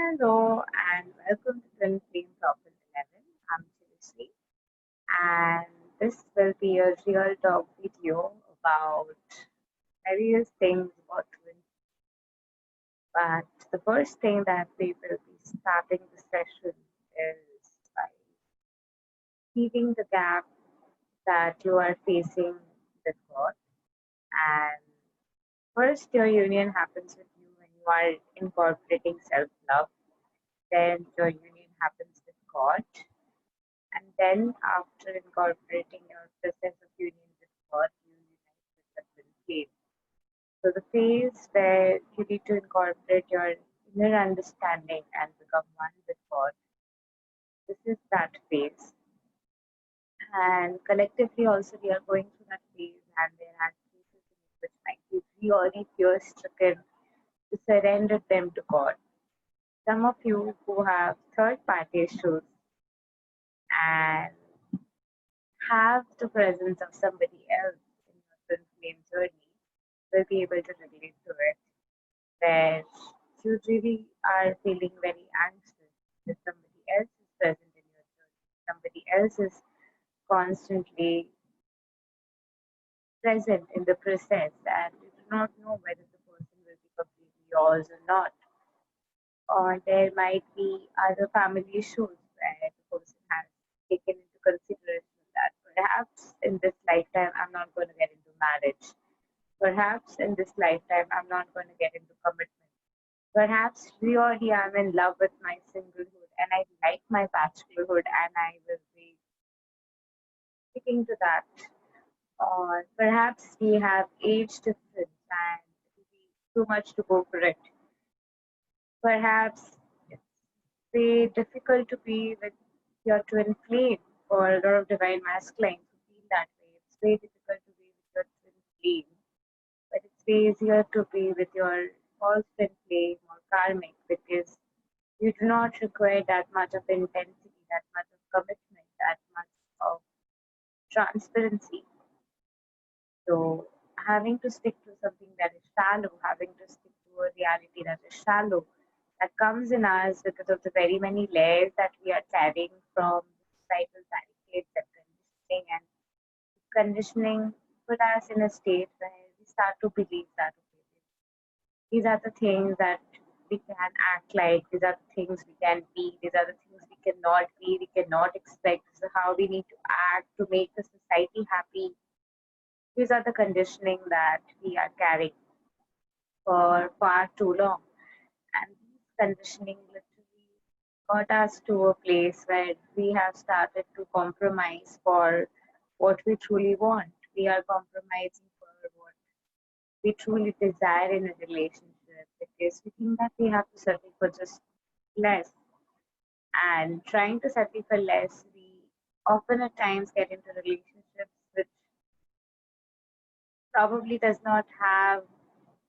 Hello and welcome to Twin Flame Profit 11. I'm Chirasree, and this will be a real talk video about various things about twin. But the first thing that we will be starting the session is by healing the gap that you are facing with God. And first, your union happens with you when you are incorporating self love. Then, your union happens with God. And then after incorporating your process of union with God, you unite with the twin flame. So the phase where you need to incorporate your inner understanding and become one with God, this is that phase. And collectively also we are going through that phase, and there are cases in which might be really fear stricken to surrender them to God. Some of you who have third party issues and have the presence of somebody else in your twin flame journey will be able to relate to it, where you really are feeling very anxious that somebody else is present in your journey, somebody else is constantly present in the process, and you do not know whether the person will be completely yours or not. Or there might be other family issues where the person has taken into consideration that perhaps in this lifetime I'm not going to get into marriage. Perhaps in this lifetime I'm not going to get into commitment. Perhaps really I'm in love with my singlehood and I like my bachelorhood and I will be sticking to that. Or perhaps we have age difference and it will be too much to go for it. Perhaps it's very difficult to be with your twin flame, or a lot of divine masculines who feel that way. It's very difficult to be with your twin flame, but it's way easier to be with your false twin flame or karmic because you do not require that much of intensity, that much of commitment, that much of transparency. So having to stick to something that is shallow, having to stick to a reality that is shallow, that comes in us because of the very many layers that we are carrying from societal barricades and conditioning put us in a state where we start to believe that okay, these are the things that we can act like, these are the things we can be, these are the things we cannot be, we cannot expect, this is how we need to act to make the society happy. These are the conditioning that we are carrying for far too long. And these conditioning literally got us to a place where we have started to compromise for what we truly want. We are compromising for what we truly desire in a relationship because we think that we have to settle for just less. And trying to settle for less, we often at times get into relationships which probably does not have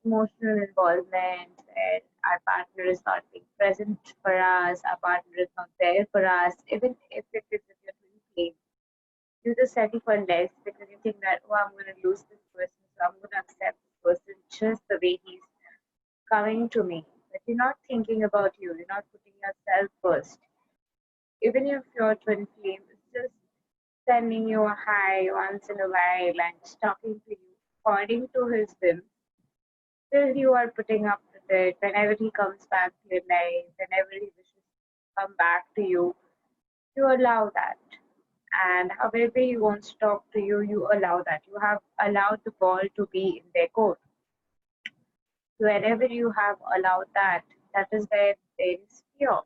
emotional involvement, where our partner is not being present for us, our partner is not there for us, even if it is with your twin flame. You just settle for less because you think that, oh, I'm going to lose this person, so I'm going to accept this person just the way he's coming to me. But you're not thinking about you, you're not putting yourself first. Even if your twin flame is just sending you a hi once in a while and talking to you according to his whim, still you are putting up with it. Whenever he comes back to your life, whenever he wishes to come back to you allow that. And however he wants to talk to you, you allow that. You have allowed the ball to be in their court. Wherever you have allowed that, that is where there is fear.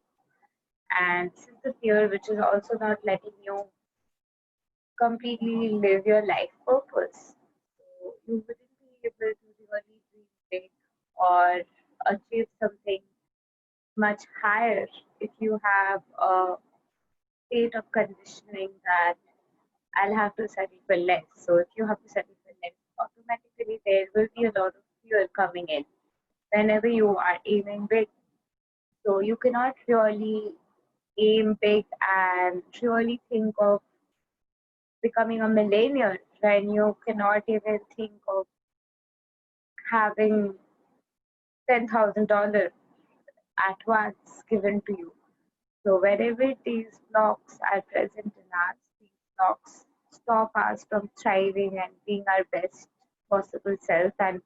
And this is the fear which is also not letting you completely live your life purpose. So you wouldn't be able to really dream big or achieve something much higher if you have a state of conditioning that I'll have to settle for less. So if you have to settle for less, automatically there will be a lot of fear coming in whenever you are aiming big. So you cannot really aim big and really think of becoming a millionaire when you cannot even think of having $10,000 at once given to you. So wherever these blocks are present in us, these blocks stop us from thriving and being our best possible self. And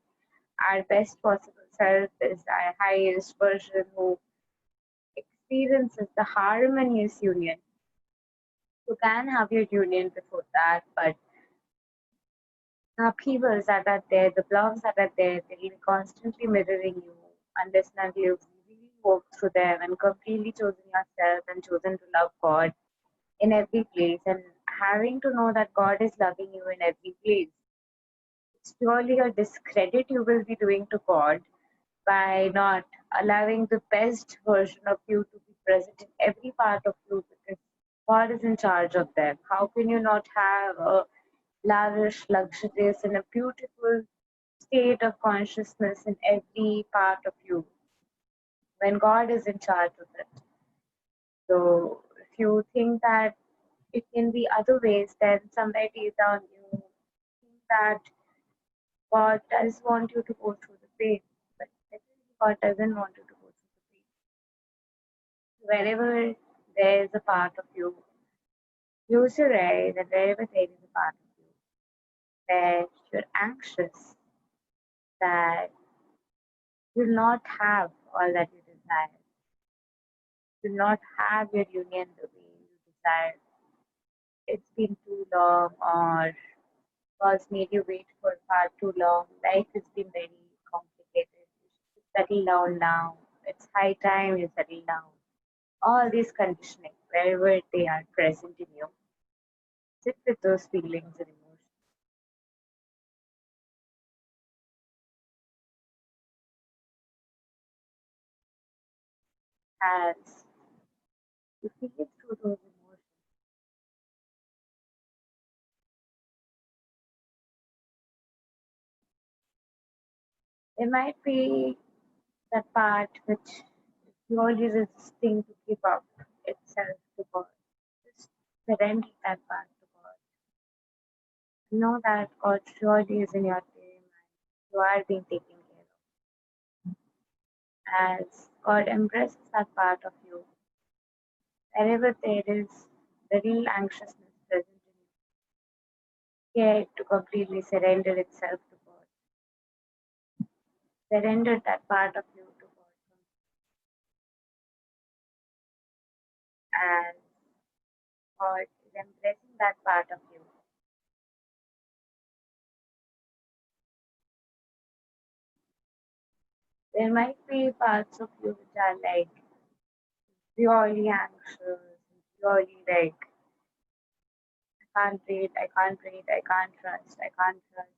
our best possible self is our highest version who experiences the harmonious union. You can have your union before that, but the upheavals that are there, the blocks that are there, they'll be constantly mirroring you unless and until you've really walked through them and completely chosen yourself and chosen to love God in every place, and having to know that God is loving you in every place. It's purely a discredit you will be doing to God by not allowing the best version of you to be present in every part of you, because God is in charge of them. How can you not have a lavish, luxurious, and a beautiful state of consciousness in every part of you when God is in charge of it? So if you think that it can be other ways, then somewhere deep down you think that God does want you to go through the pain, but definitely God doesn't want you to go through the pain. Wherever there is a part of you, close your eyes, and wherever there is a part of you that you're anxious, that you'll not have all that you desire, you'll not have your union the way you desire. It's been too long, or was made you wait for far too long. Life has been very complicated. You should settle down now. It's high time you settle down. All these conditioning, wherever they are present in you, sit with those feelings and emotions as you feel it through those emotions. There might be that part which is purely resisting to give up itself to God. Just surrender that part to God. Know that God surely is in your team and you are being taken care of. As God embraces that part of you, wherever there is the real anxiousness present in you, care to completely surrender itself to God. Surrender that part of you to God. And God is embracing that part of you. There might be parts of you which are like purely anxious, purely like I can't breathe, I can't breathe, I can't trust, I can't trust.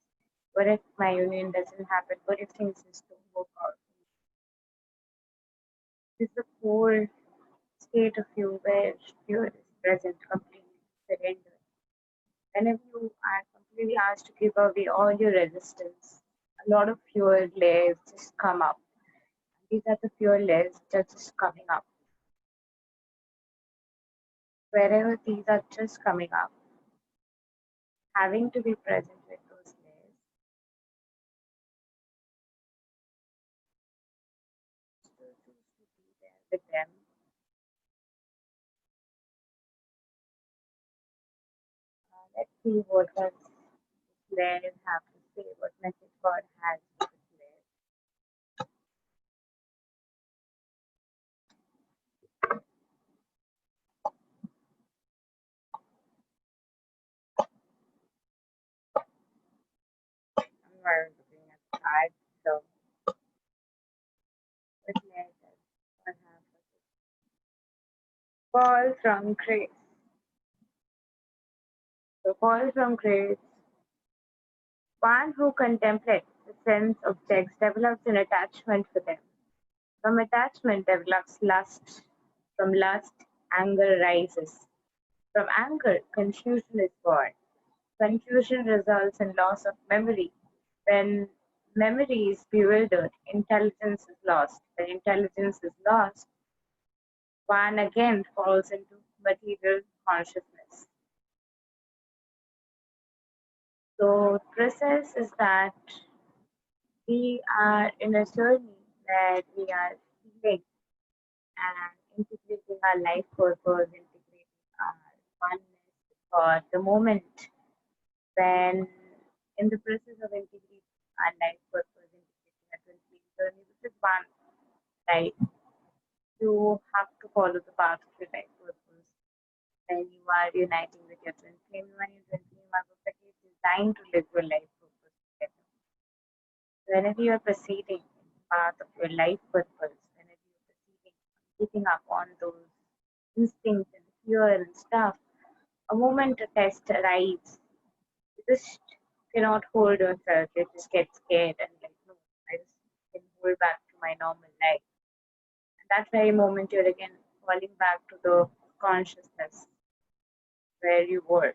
What if my union doesn't happen? What if things just don't work out? This is the core state of you where fear is present, completely surrendered. Whenever you are completely asked to give away all your resistance, a lot of fear layers just come up. These are the fear layers that are just coming up. Wherever these are just coming up, having to be present with those layers, still choose to be there with them. Let's see what does layers have to say, what message God has for this layers. I'm not looking at the card, so what layers does God have for this? Fall from grace. So fall from grace. One who contemplates the sense objects develops an attachment for them. From attachment develops lust. From lust, anger arises. From anger, confusion is born. Confusion results in loss of memory. When memory is bewildered, intelligence is lost. When intelligence is lost, one again falls into material consciousness. So, the process is that we are in a journey where we are healing and integrating our life purpose, integrating our oneness, for the moment when in the process of integrating our life purpose, integrating our twin flame journey, which is one, right? You have to follow the path of your life purpose. When you are uniting with your twin flame, you and your twin flame are perfectly designed to live your life purpose together. Whenever you are proceeding in the path of your life purpose, whenever you are proceeding, keeping up on those instincts and fear and stuff, a moment a test arrives, you just cannot hold yourself. You just get scared and like, no, I just can hold back to my normal life. And that very moment, you're again falling back to the consciousness where you were.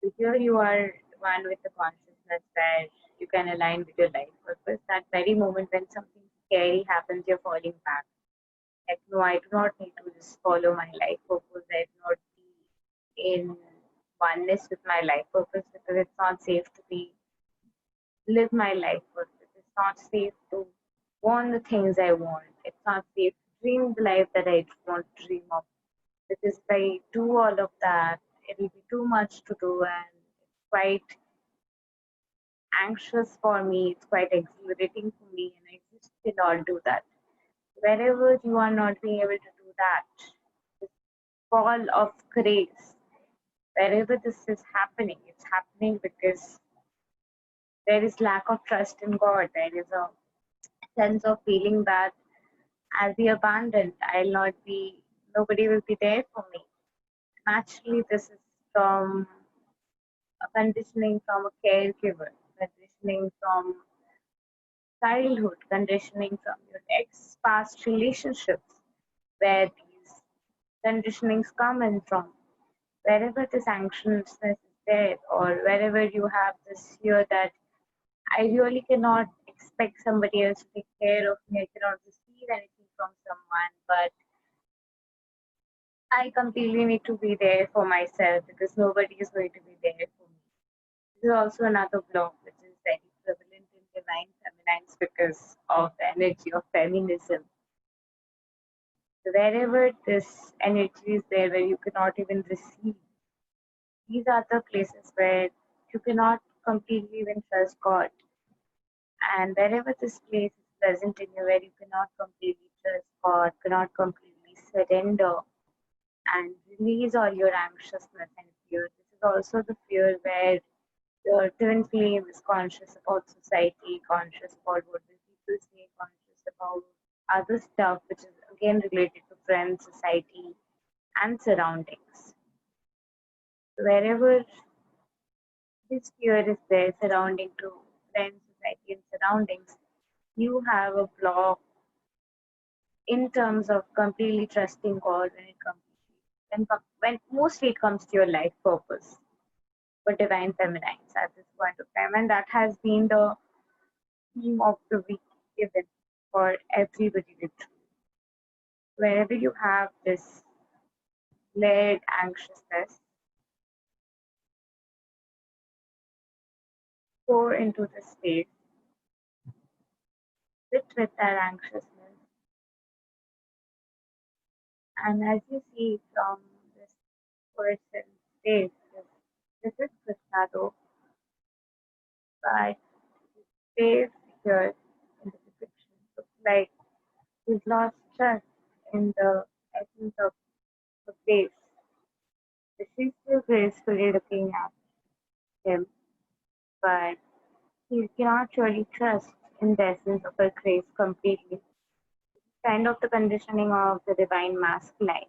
So here you are one with the consciousness where you can align with your life purpose. That very moment when something scary happens, you're falling back. Like, no, I do not need to just follow my life purpose. I do not be in oneness with my life purpose because it's not safe to be live my life purpose. It's not safe to want the things I want. It's not safe to dream the life that I want to dream of. Because if I do all of that, it'll be too much to do and it's quite anxious for me. It's quite exhilarating for me, and I just cannot do that. Wherever you are not being able to do that, this fall of grace, wherever this is happening, it's happening because there is lack of trust in God. There is a sense of feeling that I'll be abandoned. I'll not be, nobody will be there for me. Naturally, this is from a conditioning from a caregiver, conditioning from childhood, conditioning from your ex past relationships, where these conditionings come in from. Wherever this anxiousness is there, or wherever you have this fear that I really cannot expect somebody else to take care of me, I cannot receive anything from someone, but I completely need to be there for myself because nobody is going to be there for me. This is also another block which is very prevalent in divine feminines because of the energy of feminism. So wherever this energy is there where you cannot even receive, these are the places where you cannot completely even trust God. And wherever this place is present in you where you cannot completely trust God, cannot completely surrender and release all your anxiousness and fear. This is also the fear where your twin flame is conscious about society, conscious about what the people say, conscious about other stuff which is again related to friends, society, and surroundings. So wherever this fear is there surrounding to friends, society, and surroundings, you have a block in terms of completely trusting God when it comes when mostly it comes to your life purpose for divine feminines at this point of time, and that has been the theme of the week given for everybody literally. Wherever you have this layered anxiousness, go into the space, sit with that anxiousness, and as you see from this person's face, this is Krishna though, but his face here in the depiction looks like he's lost trust in the essence of the face. She's still gracefully looking at him, but he cannot really trust in the essence of her grace completely. Kind of the conditioning of the divine masculine.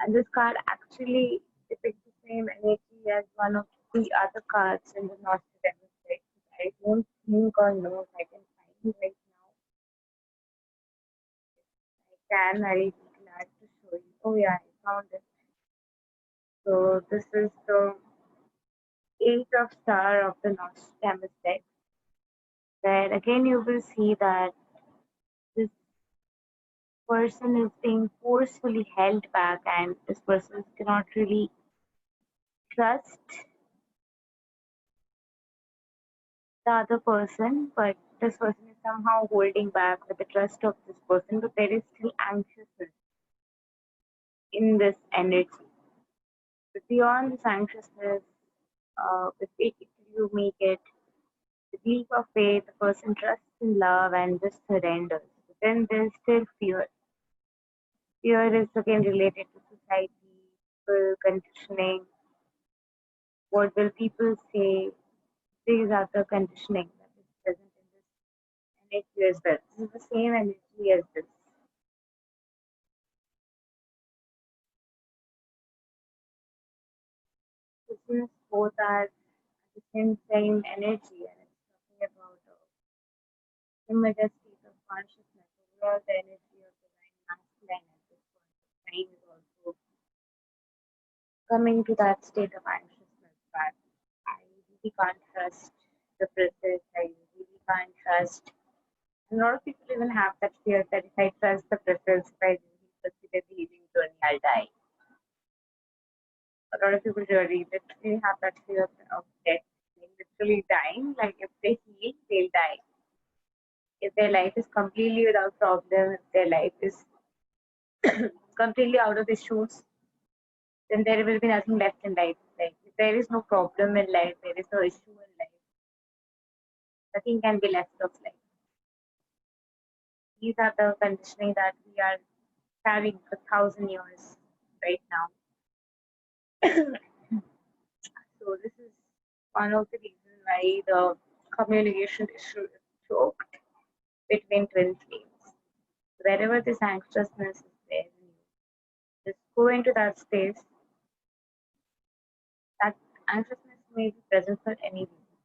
And this card actually depicts the same energy as one of the other cards in the Nostradamus deck. I don't think or know if I can find it right now. I can, I'll be glad to show you. Oh yeah, I found it. So this is the Eight of Star of the Nostradamus deck, where again you will see that this person is being forcefully held back and this person cannot really trust the other person, but this person is somehow holding back with the trust of this person, but there is still in this energy. But beyond this anxiousness, with it, you make it the leap of faith, the person trusts in love and just surrenders. But then there's still fear. Fear is again related to society, people, conditioning. What will people say? These are the conditioning that is present in this energy as well. This is the same energy as this. Since both are at the same energy and it's talking about immediate state of consciousness, overall the energy of divine masculine at this point of time is also coming to that state of anxiousness that I really can't trust the process, I really can't trust. And a lot of people even have that fear that if I trust the process, if I really consider the healing journey, I'll die. A lot of people really literally have that fear of death, like literally dying. Like if they heal, they'll die. If their life is completely without problem, if their life is completely out of issues, then there will be nothing left in life. Like if there is no problem in life, there is no issue in life, nothing can be left of life. These are the conditioning that we are carrying for 1,000 years right now. So this is one of the reasons why the communication issue is choked between twin flames. Wherever this anxiousness is there in you, just go into that space. That anxiousness may be present for any reason.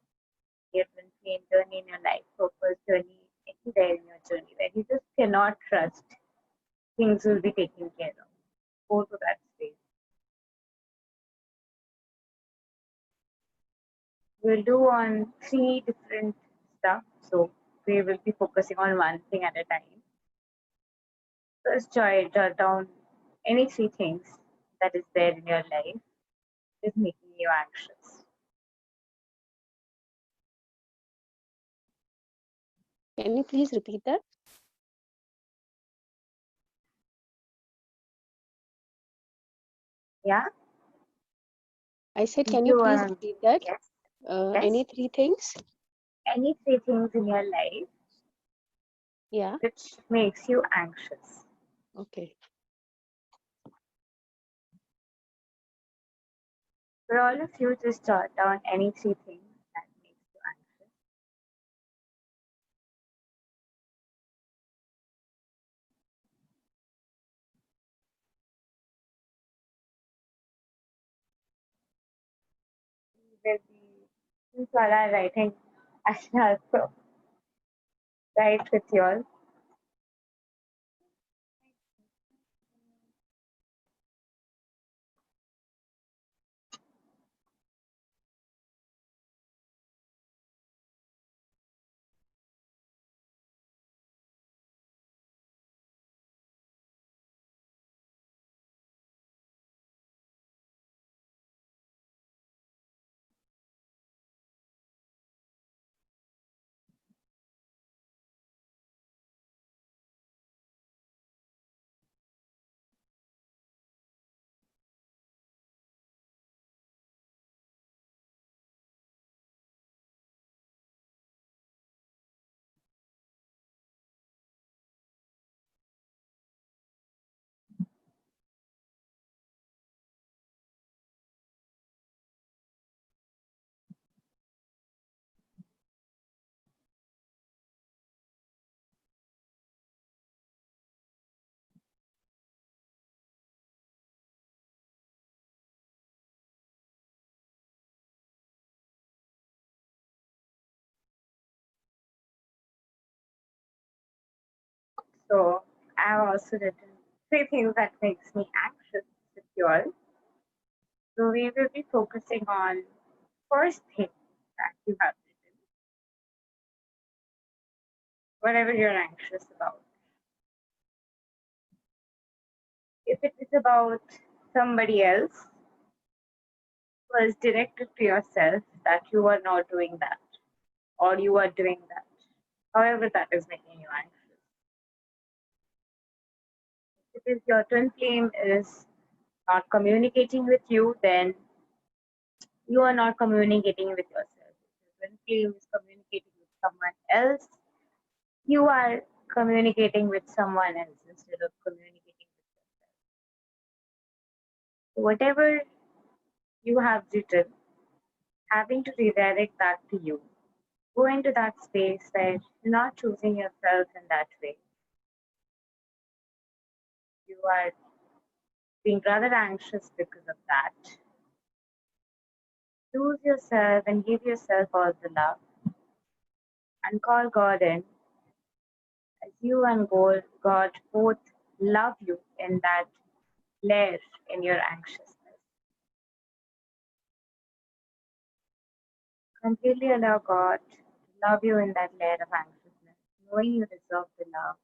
Your twin flame journey in your life, purpose journey, anywhere in your journey, where you just cannot trust things will be taken care of. Go to that space. We'll do on three different stuff. So we will be focusing on one thing at a time. First, jot down any three things that is there in your life is making you anxious. Can you please repeat that? Yeah. I said, can you You please repeat that? yes, yes. Any three things? Any three things in your life Yeah. which makes you anxious. Okay. For all of you, just jot down any three things that makes you anxious. Will be since you all are writing, I should also write with you all. So I've also written three things that makes me anxious with you all. So we will be focusing on first thing that you have written, whatever you're anxious about. If it is about somebody else, first direct it to yourself that you are not doing that or you are doing that. However, that is making you anxious. If it is your twin flame is not communicating with you, then you are not communicating with yourself. When flame is communicating with someone else, you are communicating with someone else instead of communicating with yourself. So whatever you have written, having to redirect that to you. Go into that space where you're not choosing yourself in that way. You are being rather anxious because of that. Choose yourself and give yourself all the love and call God in as you and God both love you in that lair in your anxiousness. Completely allow God to love you in that lair of anxiousness, knowing you deserve the love.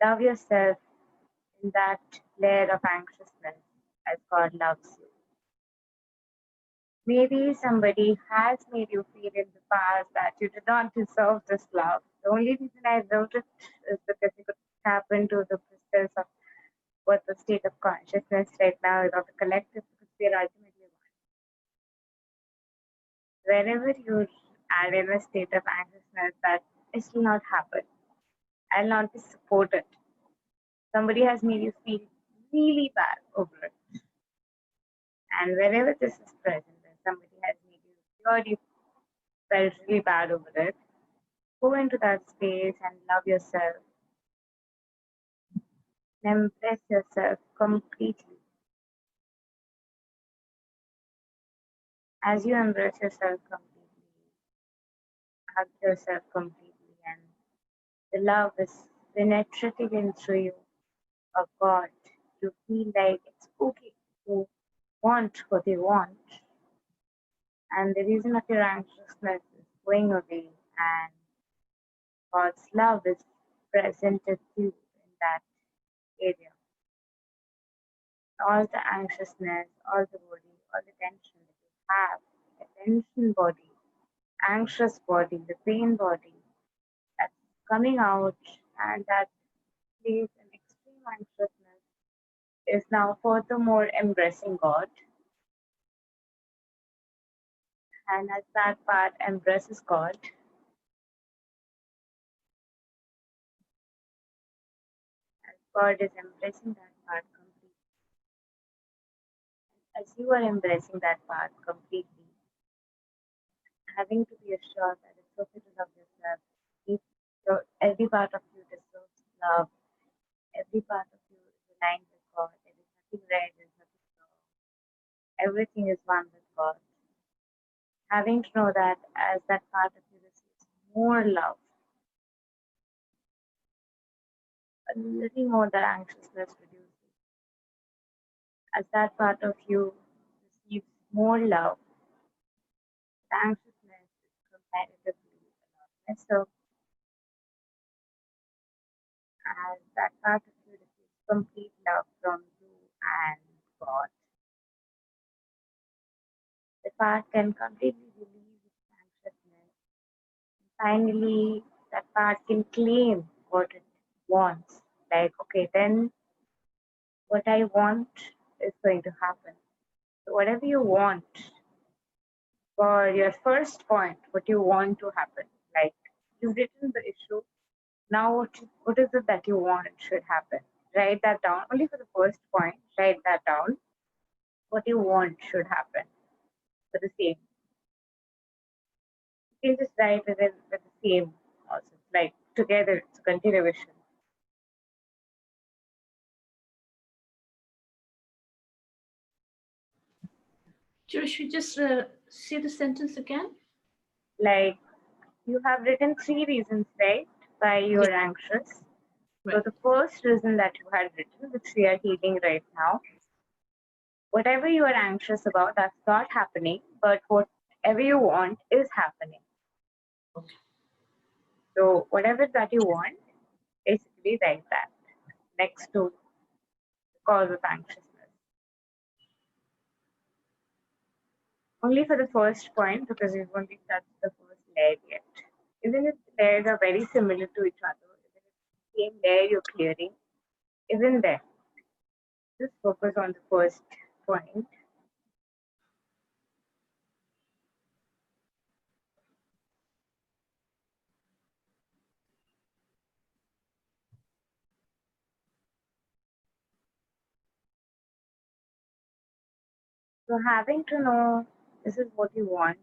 Love yourself in that layer of anxiousness as God loves you. Maybe somebody has made you feel in the past that you did not deserve this love. The only reason I wrote it is because you could tap into the crystals of what the state of consciousness right now is of the collective, because we are ultimately one. Wherever you are in a state of anxiousness that it will not happen, I'll not be supported. Somebody has made you feel really bad over it. And wherever this is present, and somebody has made you sure you felt really bad over it, go into that space and love yourself and embrace yourself completely. As you embrace yourself completely, hug yourself completely, and the love is penetrating in through you of God. You feel like it's okay to want what you want, and the reason of your anxiousness is going away, and God's love is present with you in that area. All the anxiousness, all the worry, all the tension that you have, the tension body, anxious body, the pain body that's coming out, and that plays an extreme anxiousness is now furthermore embracing God. And as that part embraces God, as God is embracing that part completely, as you are embracing that part completely, having to be assured that it's okay to love yourself. Every part of you deserves love. Every part of you is aligned with God. There is nothing right, there is nothing wrong. Everything is one with God. Having to know that as that part of you receives more love, a little more that anxiousness reduces. As that part of you receives more love, the anxiousness is comparatively a lot lesser. As that part of you receives complete love from you and God, the part can completely release its anxiousness. Finally, that part can claim what it wants. Like, okay, then what I want is going to happen. So whatever you want for your first point, what you want to happen, like you've written the issue, now what is it that you want should happen? Write that down. Only for the first point, write that down. What you want should happen for the same. You can just write it in with the same also. Like together, it's a continuation. Should just say the sentence again? Like you have written three reasons, right? Why you Yeah. are anxious. So Right. the first reason that you had written, which we are healing right now, whatever you are anxious about, that's not happening, but whatever you want is happening. Okay. So whatever that you want, basically write that next to the cause of anxiousness. Only for the first point, because we've only touched the first layer yet. Even if the layers are very similar to each other, even if it's the same layer you're clearing, even there, Just focus on the first point. So having to know this is what you want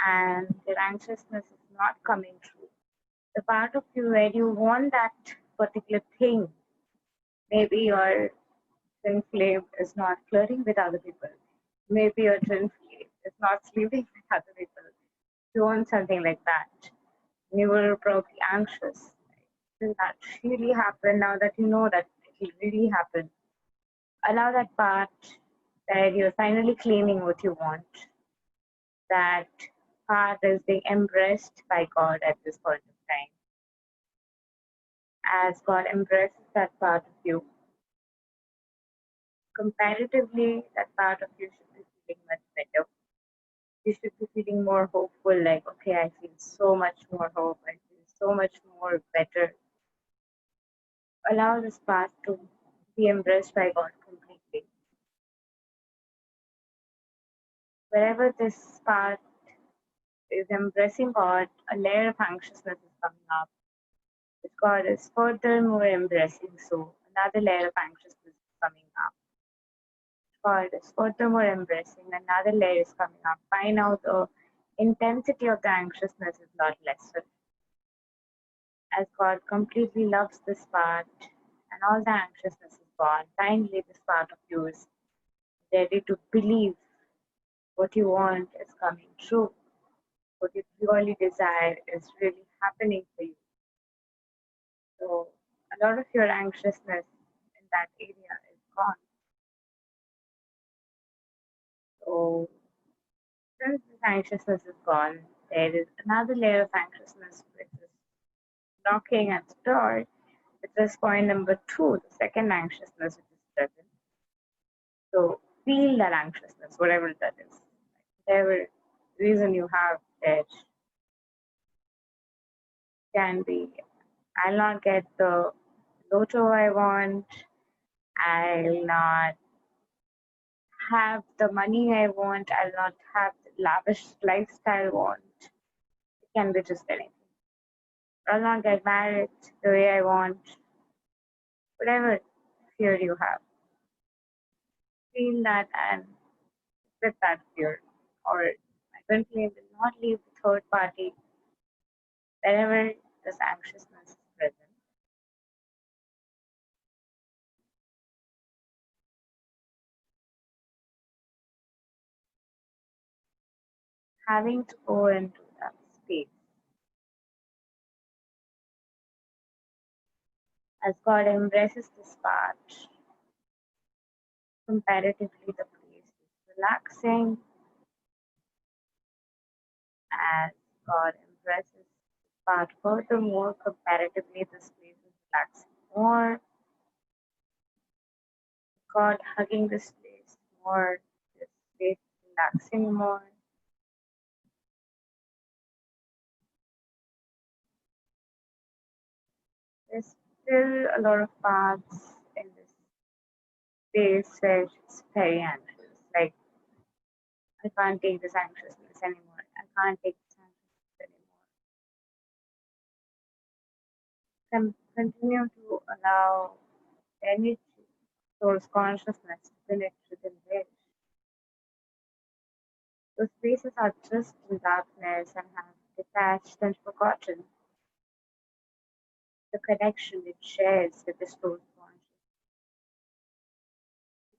and your anxiousness is not coming true. The part of you where you want that particular thing, maybe your twin flame is not flirting with other people. Maybe your twin flame is not sleeping with other people. You want something like that. You were probably anxious. Will that really happen now that you know that it will really happen? Allow that part that you're finally claiming what you want. That part is being embraced by God at this point of time. As God embraces that part of you, comparatively, that part of you should be feeling much better. You should be feeling more hopeful, like, okay, I feel so much more hope, I feel so much more better. Allow this part to be embraced by God completely. Wherever this part is embracing God, a layer of anxiousness is coming up. If God is furthermore embracing, so another layer of anxiousness is coming up. God is furthermore embracing, another layer is coming up. By now, the intensity of the anxiousness is a lot lesser. As God completely loves this part and all the anxiousness is gone, finally, this part of you is ready to believe what you want is coming true. What you purely desire is really happening for you. So, a lot of your anxiousness in that area is gone. So, since this anxiousness is gone, there is another layer of anxiousness which is knocking at the door. Which is point number two, the second anxiousness which is present. So feel that anxiousness, whatever that is. Whatever reason you have there can be, I'll not get the lotto I want, I'll not have the money I want, I'll not have the lavish lifestyle I want. It can be just anything. I'll not get married the way I want. Whatever fear you have, feel that and with that fear. Or my twin flame will not leave the third party wherever this anxiousness is present. Having to go into that space as God embraces this part, comparatively the place is relaxing as God embraces this part furthermore, comparatively this place is relaxing more, God hugging this place more, this place is relaxing more. There's still a lot of parts in this space where it's very anxious. Like, I can't take this anxiousness anymore. I can't take this anxiousness anymore. Continue to allow energy, source consciousness to connect within there. Those spaces are just in darkness and have detached and forgotten the connection it shares with the source consciousness.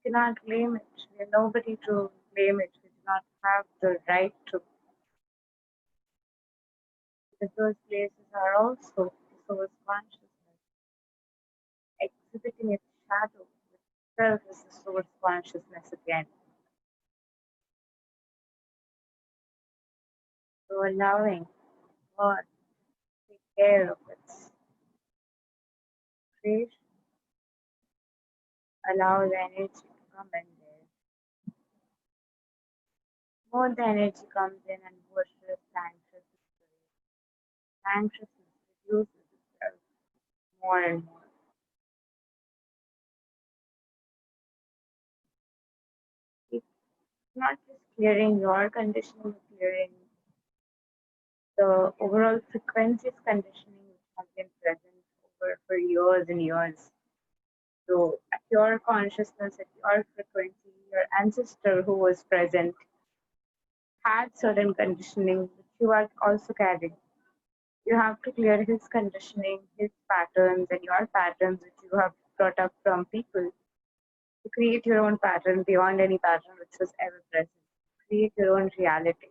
You cannot blame it. We're nobody to blame it. We do not have the right to, because those places are also the source consciousness, exhibiting its shadow, which itself is the source consciousness again. So allowing God to take care of its creation, allow the energy to come in there. More the energy comes in and pushes the anxiousness away. The anxiousness reduces itself more and more. not just clearing your conditioning, but clearing the overall frequencies conditioning which has been present over for years and years. So, at your consciousness, at your frequency, your ancestor who was present had certain conditioning which you are also carrying. You have to clear his conditioning, his patterns, and your patterns which you have brought up from people to create your own pattern beyond any pattern which was ever present. Create your own reality.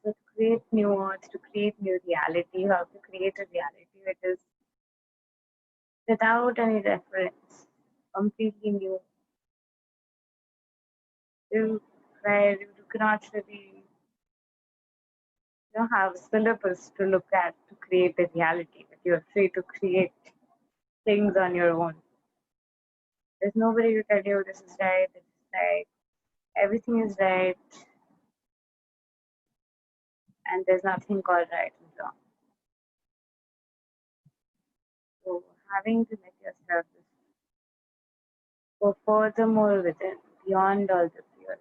So, to create new words, to create new reality, you have to create a reality which is without any reference, completely new, you, where you cannot really have a syllabus to look at to create a reality, but you're free to create things on your own. There's nobody to tell you this is right, this is right, everything is right, and there's nothing called right and wrong. So having to let yourself go furthermore within, beyond all the fears.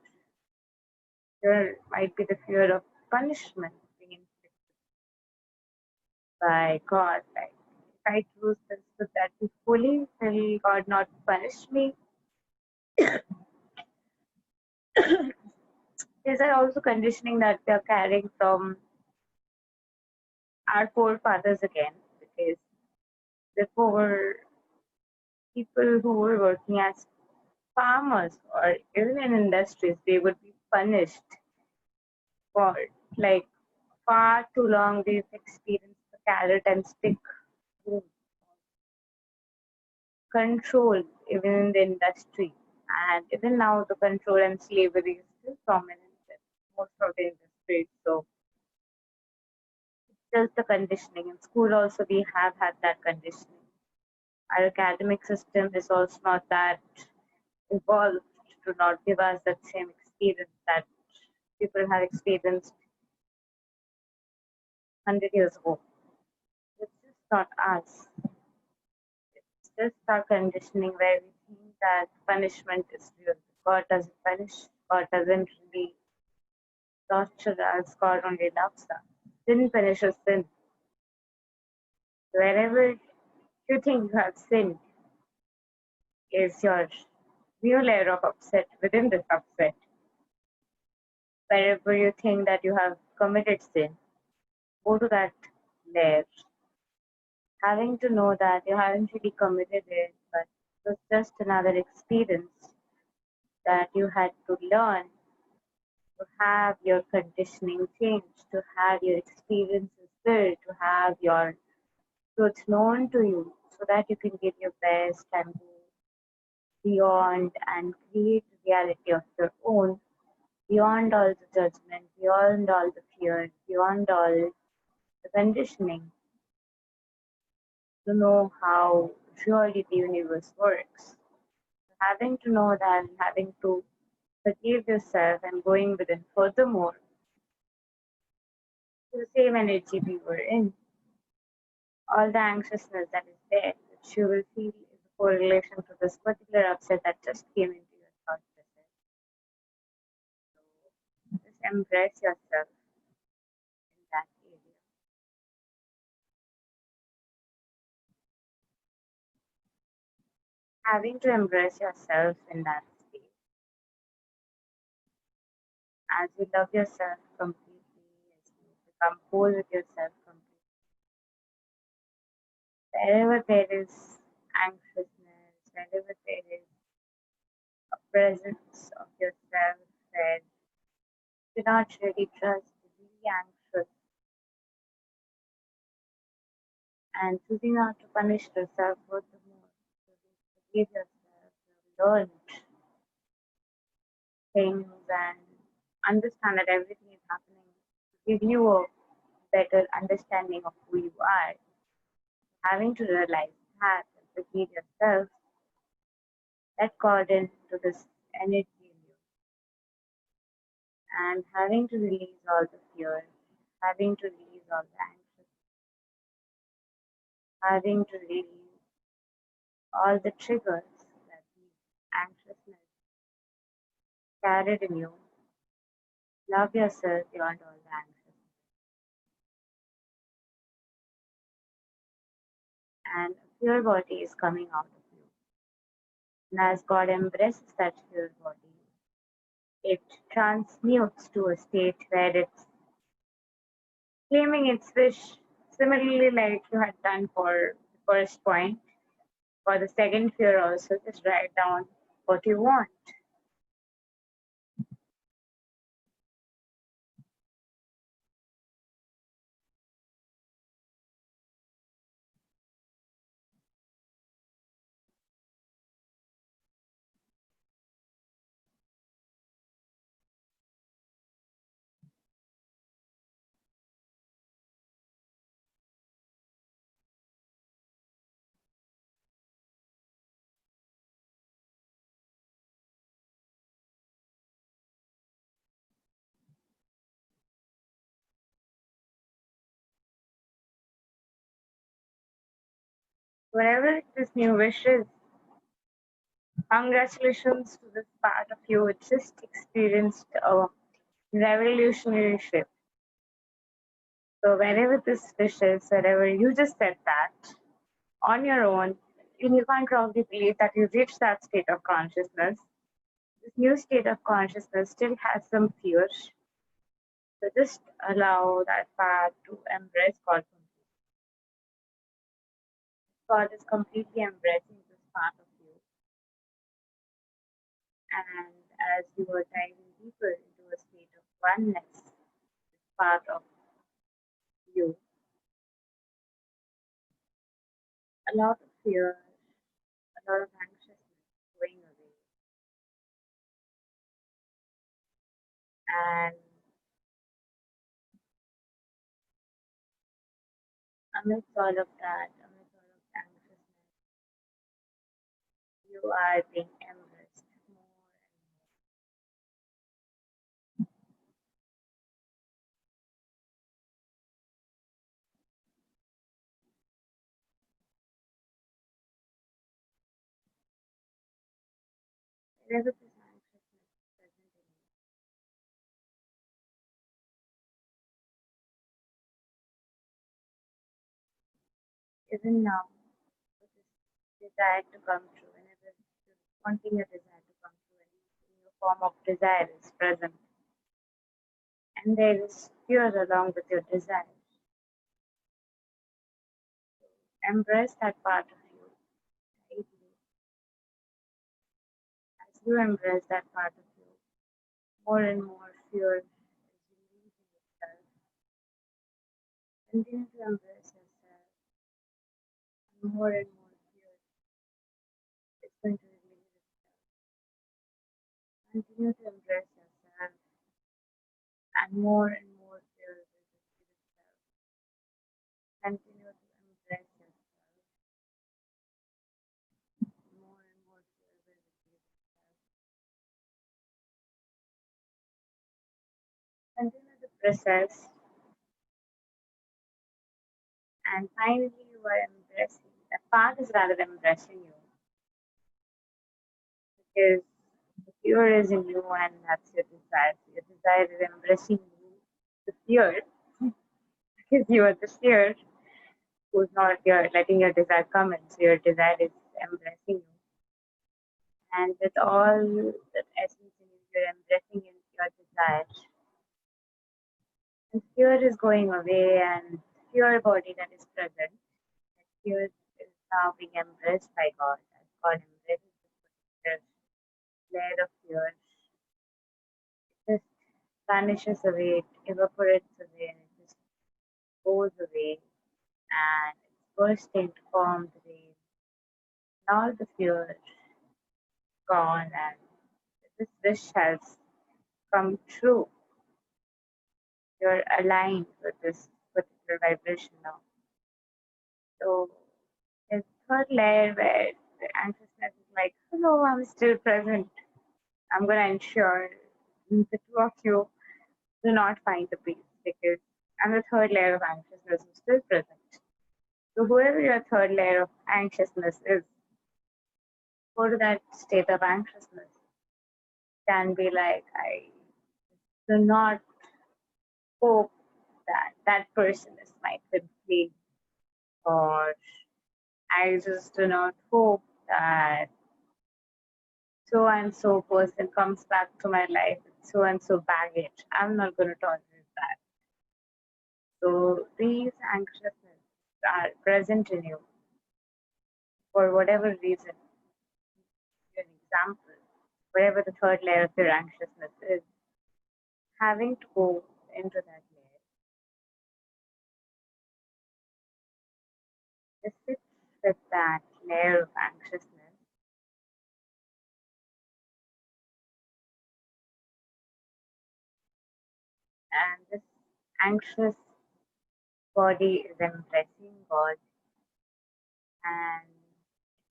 There might be the fear of punishment being inflicted by God. Like, if I choose this, would that be fully? Will God not punish me? These are also conditioning that we are carrying from our forefathers again, because before, people who were working as farmers or even in industries, they would be punished for like far too long. They've experienced the carrot and stick control even in the industry. And even now, the control and slavery is still prominent in most of the industries. So it's just the conditioning. In school also, we have had that conditioning. Our academic system is also not that evolved to not give us that same experience that people have experienced 100 years ago. It's just not us. It's just our conditioning where we think that punishment is real. God doesn't punish. God doesn't really torture us. God only loves us. Sin punishes sin. Wherever you think you have sinned is your new layer of upset within this upset. Wherever you think that you have committed sin, go to that layer. Having to know that you haven't really committed it, but it was just another experience that you had to learn to have your conditioning changed, to have your experiences built, to have your truth known to you so that you can give your best and go beyond and create a reality of your own, beyond all the judgment, beyond all the fear, beyond all the conditioning, to know how really the universe works. Having to know that and having to forgive yourself and going within furthermore to the same energy we were in, all the anxiousness that is there, which you will feel is a correlation to this particular upset that just came into your thought process. So just embrace yourself in that area. Having to embrace yourself in that space as you love yourself completely, as you become whole with yourself completely. Wherever there is anxiousness, wherever there is a presence of yourself where you do not really trust, really anxious, and choosing not to punish yourself furthermore, forgive yourself, you have learned things and understand that everything is happening to give you a better understanding of who you are. Having to realize that and forgive yourself, let God into this energy in you, and having to release all the fear, having to release all the anxiety, having to release all the triggers that these anxiousness carried in you. Love yourself beyond all the anxiety. And a pure body is coming out of you. And as God embraces that pure body, it transmutes to a state where it's claiming its wish, similarly like you had done for the first point. For the second fear also, just write down what you want. Whatever this new wish is, congratulations to this part of you. It just experienced a revolutionary shift. So wherever this wish is, wherever you just said that on your own, and you can't probably believe that you reached that state of consciousness. This new state of consciousness still has some fears. So just allow that part to embrace God completely. God is completely embracing this part of you. And as you are diving deeper into a state of oneness, this part of you, a lot of fear, a lot of anxiousness going away. And amidst all of that, amidst all of the anxiousness, you are being embraced more and more. Wherever this anxiousness is present in you, even now, with this desire to come true, whenever you're wanting your desire to come true, and your form of desire is present, and there is fear along with your desire, embrace that part of you deeply. As you embrace that part of you, more and more fear is releasing itself. Continue to embrace yourself, and more fear is going to release itself. Continue to embrace yourself, and more fear will release itself. Continue to embrace yourself, more fear will release itself. Continue the process, and finally you are embracing. That part is rather embracing you because the fear is in you, and that's your desire. So your desire is embracing you, the fear, because you are the fear who's not your letting your desire come in. So your desire is embracing you. And with all that essence in you, you're embracing in your desire. And fear is going away, and fear body that is present, that fear is now being embraced by God. As God embraces this particular layer of fear, it just vanishes away, it evaporates away, and it just goes away, and it's bursting into formed rain. And all the fear gone, and this wish has come true. You're aligned with this particular vibration now. So the third layer where the anxiousness is like, hello, I'm still present. I'm gonna ensure the two of you do not find the peace because I'm the third layer of anxiousness is still present. So whoever your third layer of anxiousness is, go to that state of anxiousness can be like, I do not hope that that person is my complete, or I just do not hope that so and so person comes back to my life with so and so baggage. I'm not going to tolerate that. So these anxiousness are present in you for whatever reason. For example, whatever the third layer of your anxiousness is, having to go into that layer, just sit with that layer of anxiousness and this anxious body is embracing God and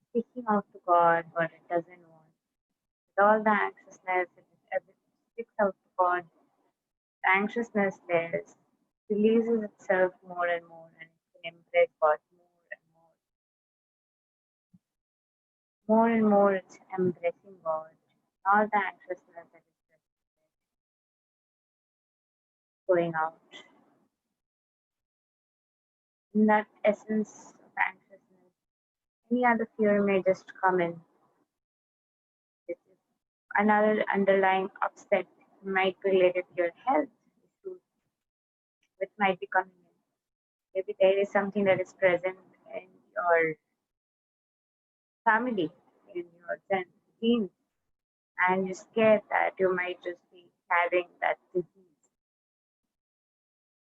speaking out to God what it doesn't want. With all the anxiousness, it speaks out to God. The anxiousness there releases itself more and more, and it can embrace God more and more. More and more, it's embracing God. All the anxiousness that is just going out. In that essence of anxiousness, any other fear may just come in. This is another underlying upset might be related to your health issues, which might be coming in. Maybe there is something that is present in your family, in your genes, and you're scared that you might just be having that disease.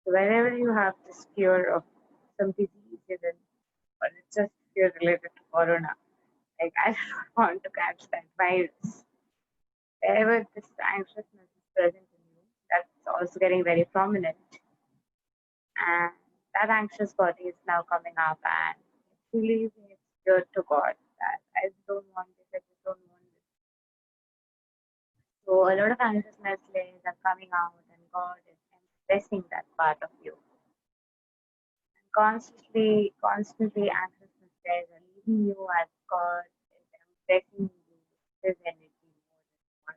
So wherever you have this fear of some disease, even, or it's just fear related to corona, like I don't want to catch that virus. Wherever this anxiousness is present in you, that's also getting very prominent. And that anxious body is now coming up and it's releasing its fear to God that I don't want this, I just don't want this. So a lot of anxiousness layers are coming out and God is embracing that part of you. And constantly anxiousness layers are leaving you as God is embracing you with his energy more and more.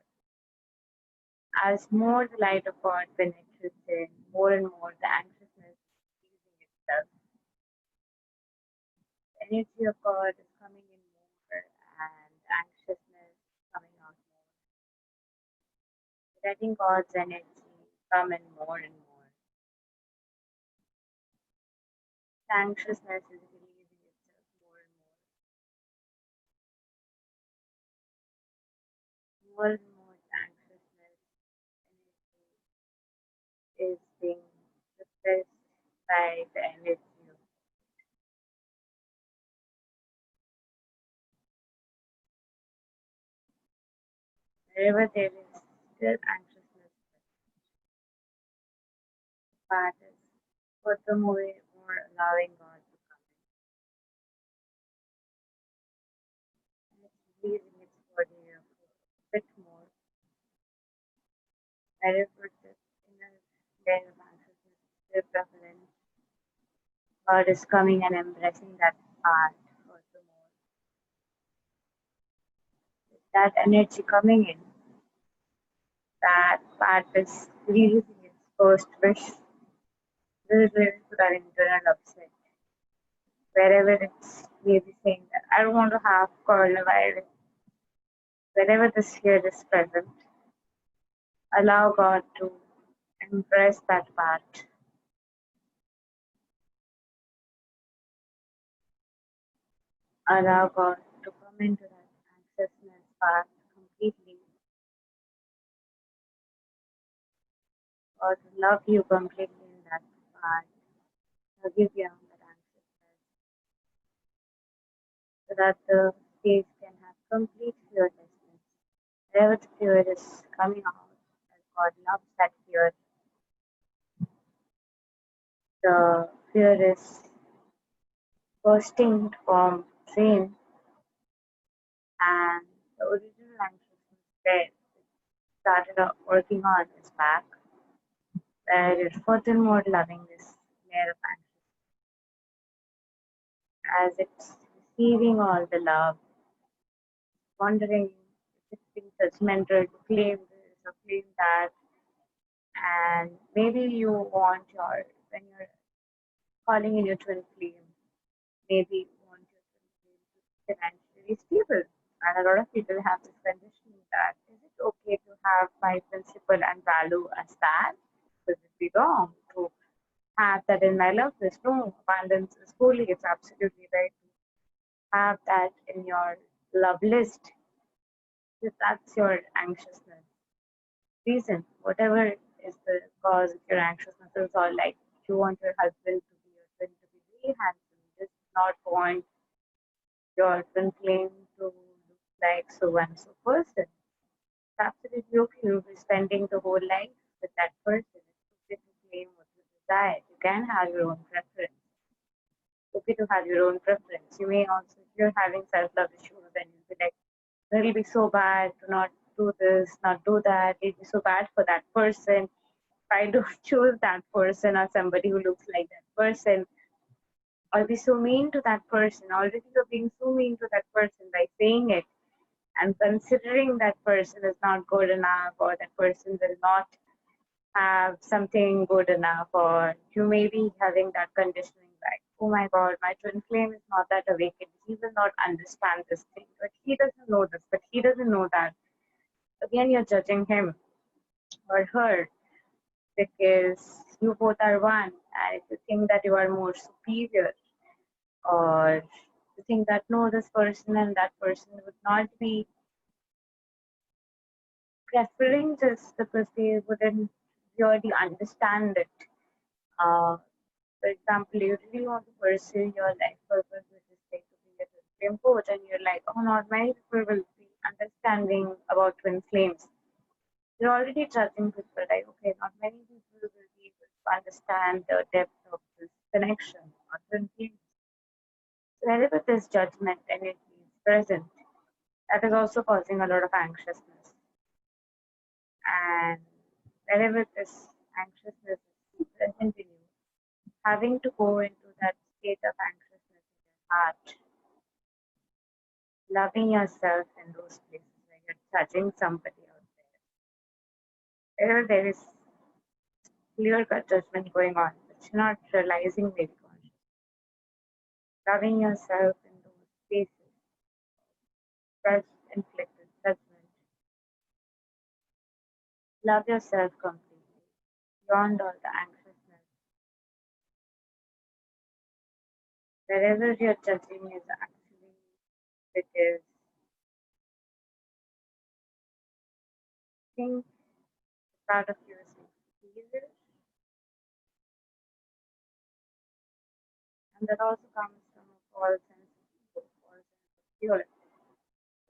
As more the light of God penetrates in, more and more the anxiousness is releasing itself. The energy of God is coming in more and anxiousness is coming out more. Letting God's energy come in more and more. The anxiousness is releasing itself more and more. More and more the anxiousness energy is being replaced by the energy of wherever there is still anxiousness, part is furthermore more allowing God to come in. And it's releasing its body a bit more. Wherever this inner layer of anxiousness is still prevalent, God is coming and embracing that part furthermore. With that energy coming in, that part is releasing its first wish. This is related to that internal upset. Wherever it's maybe saying that I don't want to have coronavirus, wherever this fear is present, allow God to embrace that part. Allow God to come into that anxiousness part completely. God will love you completely in that part. Forgive you on that anxiousness so that the space can have complete fearlessness. Wherever the fear is coming out, as God loves that fear, the fear is bursting to form pain, and the original anxiousness that started working on is back, where you're furthermore loving this layer of anxiousness as it's receiving all the love, wondering It's being judgmental to claim this or claim that, and maybe you want your when you're calling in your twin flame, maybe you want your twin flame to be financially stable. And a lot of people have this conditioning that is it okay to have my principle and value as that? Could it be wrong to have that in my love list? No, abundance is holy. It's absolutely right to have that in your love list if that's your anxiousness reason, whatever is the cause of your anxiousness, is all like you want your husband to be your twin to be really handsome, you just not want your twin flame to look like so and so person. It's absolutely okay. You'll be spending the whole life with that person. It's okay to claim what you desire. You can have your own preference. It's okay to have your own preference. You may also, if you're having self-love issues, then you'll be like, it'll be so bad to not do this, not do that. It'll be so bad for that person. If I don't choose that person or somebody who looks like that person, I'll be so mean to that person. Already you're being so mean to that person by saying it and considering that person is not good enough or that person will not have something good enough, or you may be having that conditioning like, oh my god, my twin flame is not that awakened. He will not understand this thing. But he doesn't know this, but he doesn't know that. Again, you're judging him or her because you both are one. And if you think that you are more superior, or you think that no, this person and that person would not be preferring just because they wouldn't really understand it. For example, you really want to pursue your life purpose, which is like to be a twin flame coach, and you're like, oh, not many people will be understanding about twin flames. You're already judging people like, okay, not many people will be able to understand the depth of this connection or twin flames. So wherever this judgment energy is present, that is also causing a lot of anxiousness. And wherever this anxiousness is present in you, having to go into that state of anxiousness in your heart, loving yourself in those places where you're judging somebody out there, wherever there is clear cut judgment going on, but you're not realizing maybe conscious. Loving yourself in those spaces, self inflicted judgment. Love yourself completely, beyond all the anxiousness. Wherever you're judging is actually because I think part of you is inferior, and that also comes from a false sense of ego, false sense of pure.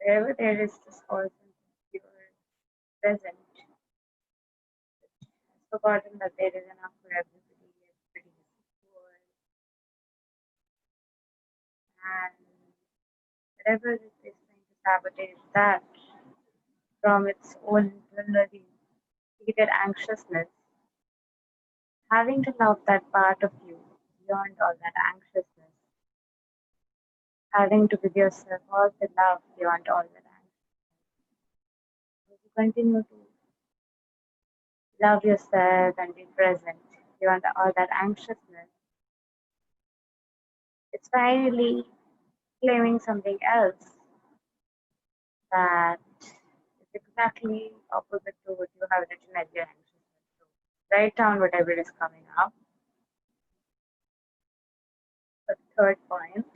Wherever there is this false sense of pure present, it's forgotten that there is enough for everybody, everybody is equal, and whatever it is trying to sabotage that from its own internally seated anxiousness, having to love that part of you beyond all that anxiousness, having to give yourself all the love beyond all that anxiousness. As you continue to love yourself and be present beyond all that anxiousness, it's finally claiming something else that is exactly opposite to what you have written as your anxiousness. So write down whatever is coming up. The third point.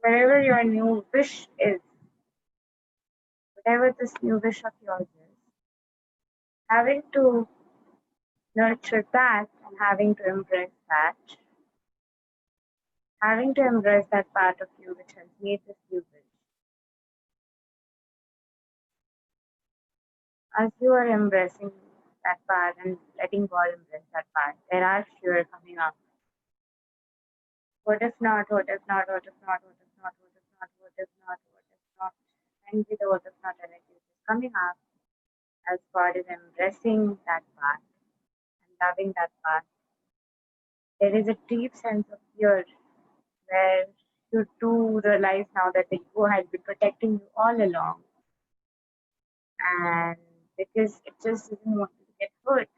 wherever your new wish is, whatever this new wish of yours is, having to nurture that and having to embrace that part of you which has made this new wish. As you are embracing that part and letting God embrace that part, there are fear coming up. What if not? What if not? What if not? What if not? What if not? What if not? What if not? And with the what if not energy which is coming up as God is embracing that part and loving that part, there is a deep sense of fear where you do realize now that the ego had been protecting you all along, and because it just doesn't want you to get hurt.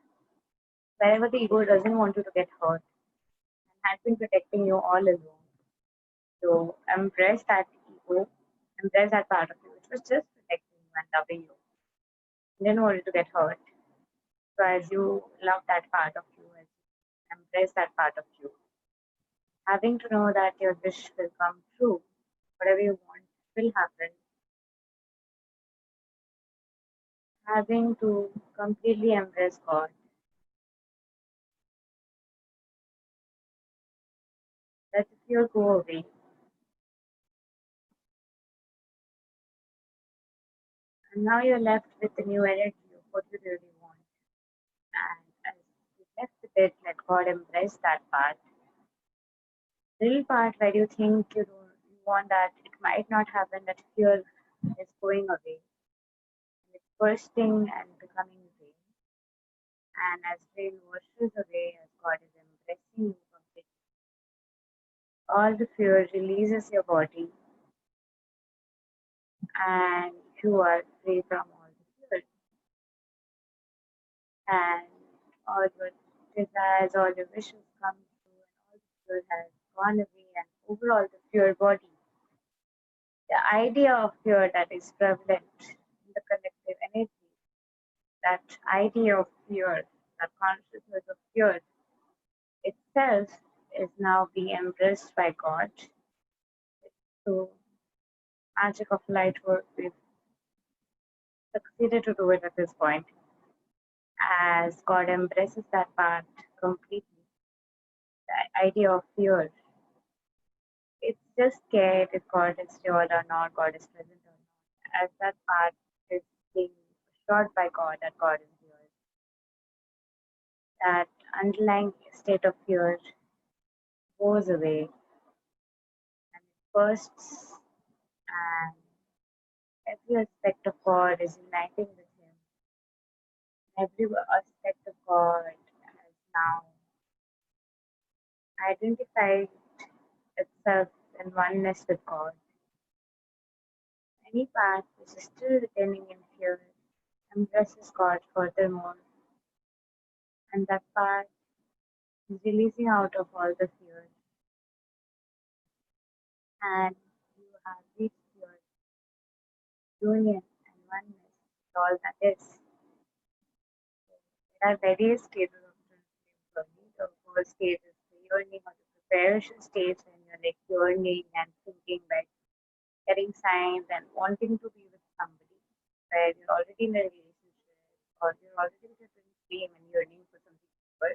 Wherever the ego doesn't want you to get hurt and has been protecting you all along. So embrace that ego, embrace that part of you which was just protecting you and loving you. Didn't want you to get hurt. So as you love that part of you, as you embrace that part of you, having to know that your wish will come true, whatever you want will happen, having to completely embrace God. Let the fear go away. And now you're left with the new energy of what you really want. And as you left with it, let God embrace that part. The little part where you think you want that it might not happen, that fear is going away. And it's bursting and becoming rain. And as rain washes away, as God is embracing you completely, all the fear releases your body and you are free from all the fear. And all your desires, all your wishes come true, and all the fear has gone away, and overall the fear body. The idea of fear that is prevalent in the collective energy, that idea of fear, that consciousness of fear itself is now being embraced by God through magic of light work. We've succeeded to do it at this point. As God embraces that part completely, the idea of fear, it's just scared if God is real or not, God is present or not. As that part is being assured by God that God is real, that underlying state of fear goes away and it bursts, and every aspect of God is uniting with Him. Every aspect of God has now identified itself in oneness with God. Any part which is still retaining in fear embraces God furthermore, and that part is releasing out of all the fear, and you have reached your union and oneness with all that is. There are various stages of transformation journey. The first stage is the yearning or the preparation stage, when you're like yearning and thinking, like getting signs and wanting to be with somebody, where you're already in a relationship or you're already with a twin flame and yearning for something deeper.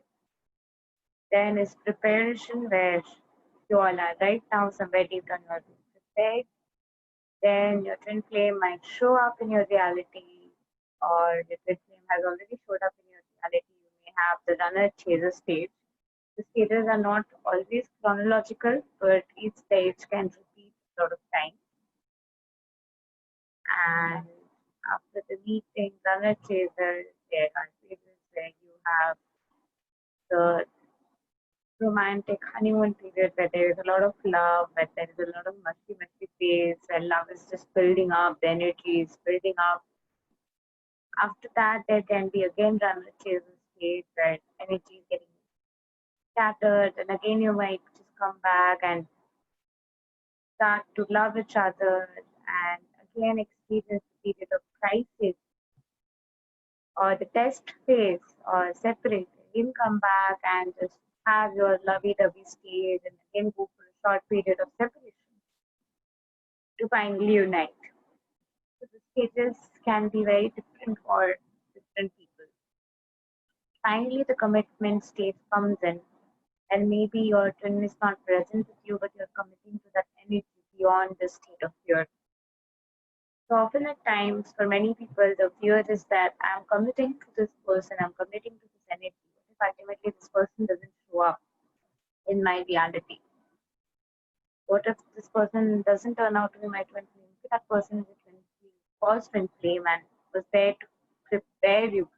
Then is preparation, where you all are right now somewhere deep down, you're being prepared. Then your twin flame might show up in your reality, or your twin flame has already showed up in your reality. You may have the runner chaser stage. The stages are not always chronological, but each stage can repeat a lot of time. And after the meeting, runner chaser, there are stages where you have the romantic honeymoon period where there is a lot of love, where there is a lot of mushy phase, where love is just building up, the energy is building up. After that, there can be again runner chaser stage where energy is getting scattered, and again you might just come back and start to love each other, and again experience the period of crisis or the test phase or separate. Again come back and just have your lovey-dovey stage, and again go for a short period of separation. finally unite. So the stages can be very different for different people. Finally, the commitment stage comes in, and maybe your twin is not present with you, but you're committing to that energy beyond the state of fear. So often at times, for many people, the fear is that I'm committing to this person, I'm committing to this energy. What if ultimately this person doesn't show up in my reality? What if this person doesn't turn out to be my twin flame? If that person is a twin flame, false twin flame, and was there to prepare you.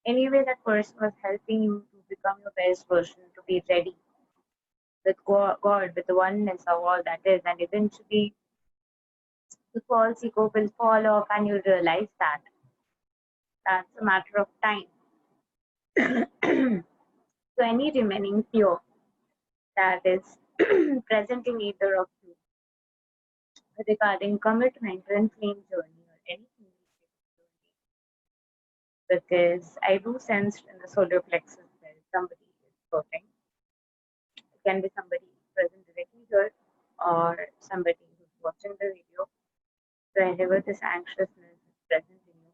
Anyway, that person was helping you to become your best version, to be ready with God, with the oneness of all that is, and eventually the false ego will fall off, and you'll realize that that's a matter of time. So any remaining fear that is present in either of you regarding commitment, twin flame journey, or anything because I do sense in the solar plexus that somebody is floating. It can be somebody present directly here or somebody who's watching the video. Wherever this anxiousness is present in you,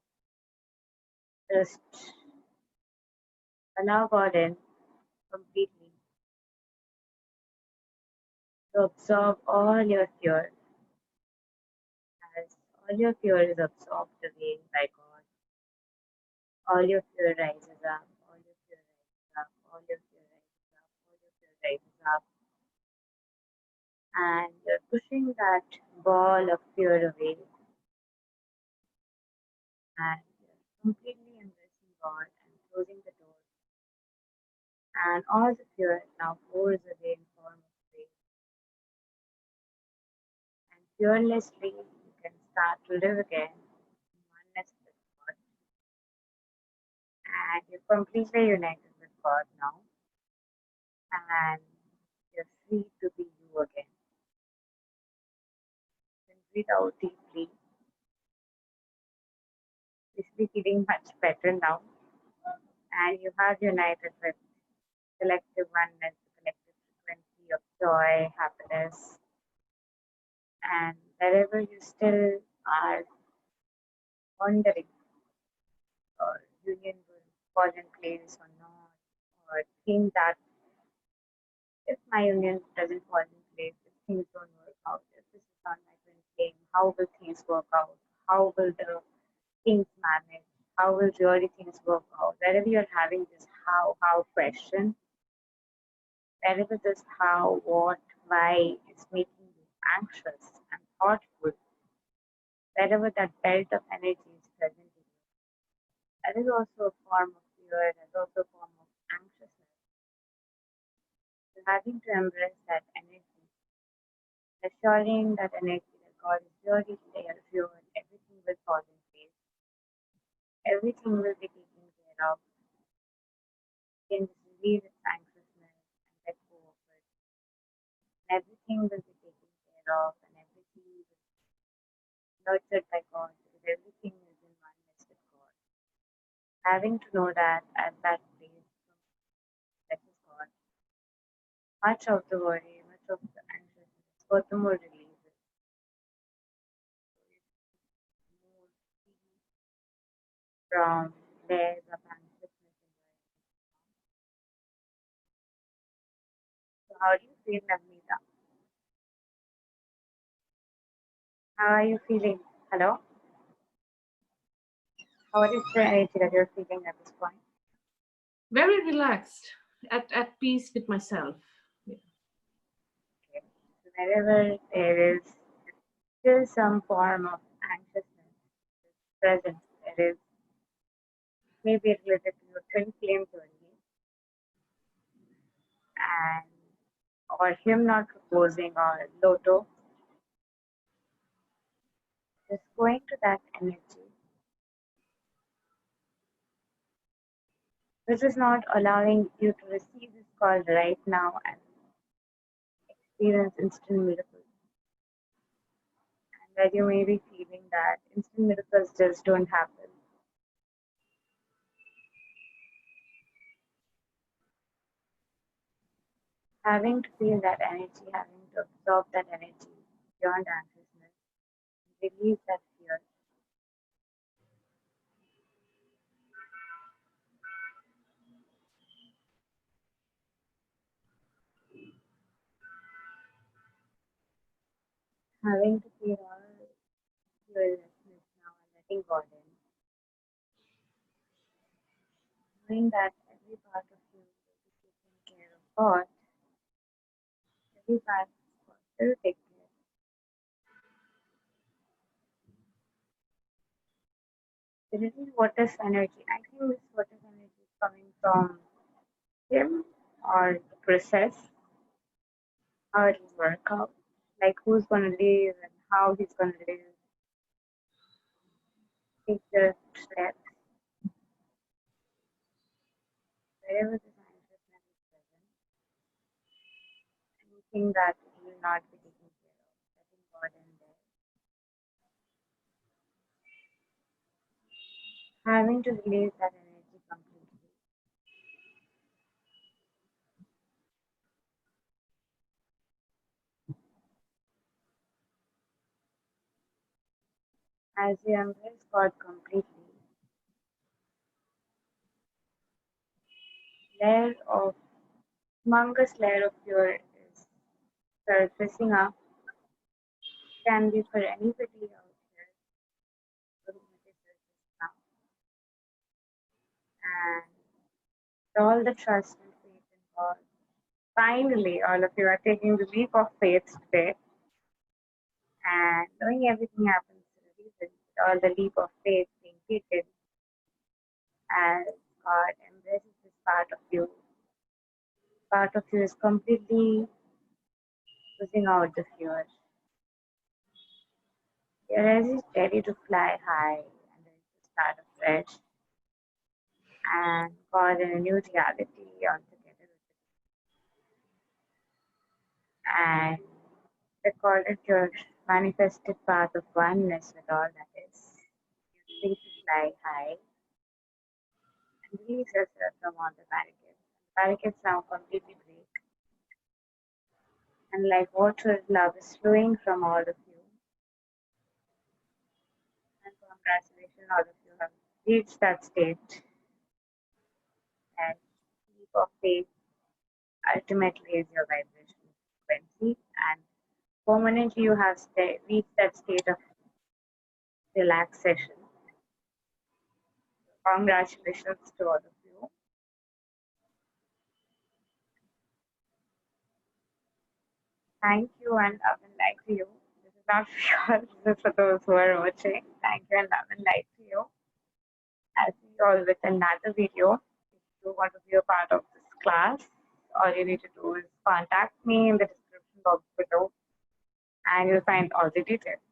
just allow God in completely to absorb all your fear as all your fear is absorbed away by God. All your fear rises up, all your fear rises up, all your fear rises up, all your fear rises up. And you're pushing that ball of fear away and you're completely embracing God and closing the door. And all the fear now pours away in form of grace. And fearlessly you can start to live again in oneness with God. And you're completely united with God now. And you're free to be you again. You can breathe out deeply. You should be feeling much better now. And you have united with collective oneness, collective frequency of joy, happiness, and wherever you still are wondering or union will fall in place or not, or think that if my union doesn't fall in place, if things don't work out, if this is not my twin flame, how will things work out? How will the things manage? How will really things work out? Wherever you're having this how question, wherever this how, what, why is making you anxious and thoughtful, wherever that belt of energy is present in you, that is also a form of fear, that is also a form of anxiousness. So having to embrace that energy, assuring that energy that God is really there for you and everything will fall in place, everything will be taken care of. You can just release its anxiousness and let go of it. And everything will be taken care of and everything will be nurtured by God because everything is in oneness with God. Having to know that at that place, that is God, much of the worry, much of the anxiousness, furthermore releases. More free from layers of anxiousness in your life. So how do you feel, Navneeta? How are you feeling? Hello? What is the energy that you're feeling at this point? Very relaxed, at peace with myself. Yeah. Okay. So wherever there is still some form of anxiousness present, there is maybe related to your twin flame journey and or him not proposing or Loto, just going to that energy, which is not allowing you to receive this call right now and experience instant miracles. And that you may be feeling that instant miracles just don't happen. Having to feel that energy, having to absorb that energy, beyond anxiousness, release that fear. Having to feel all fearlessness now and letting God in, knowing that every part of you will be taken care of God, every part of God will take care. The little what if energy, I think this what if energy is coming from him or the process or his workout, like who's gonna live and how he's gonna live, take the steps, wherever the consciousness is present, anything that he will not be taken care of, letting God in there, having to release that energy completely. As you embrace God completely, layer of humongous layer of fear is surfacing up, can be for anybody out here who is surfacing up, and all the trust and faith in God. Finally, all of you are taking the leap of faith today, and knowing everything happens for a reason, all the leap of faith being taken as God embraces this part of you. Part of you is completely losing out the fear. Your eyes is ready to fly high and then to start afresh and God in a new reality altogether. And record it your manifested path of oneness with all that is. You're free to fly high and release yourself from all the barricades. The barricades now completely break. And like water, love is flowing from all of you. And congratulations, all of you have reached that state. And leap of faith ultimately is your vibration frequency. And permanently you have reached that state of relaxation. Congratulations to all of you. Thank you and love and light to you. This is not for you, this is for those who are watching. Thank you and love and light to you. I'll see you all with another video. If you want to be a part of this class, all you need to do is contact me in the description box below and you'll find all the details.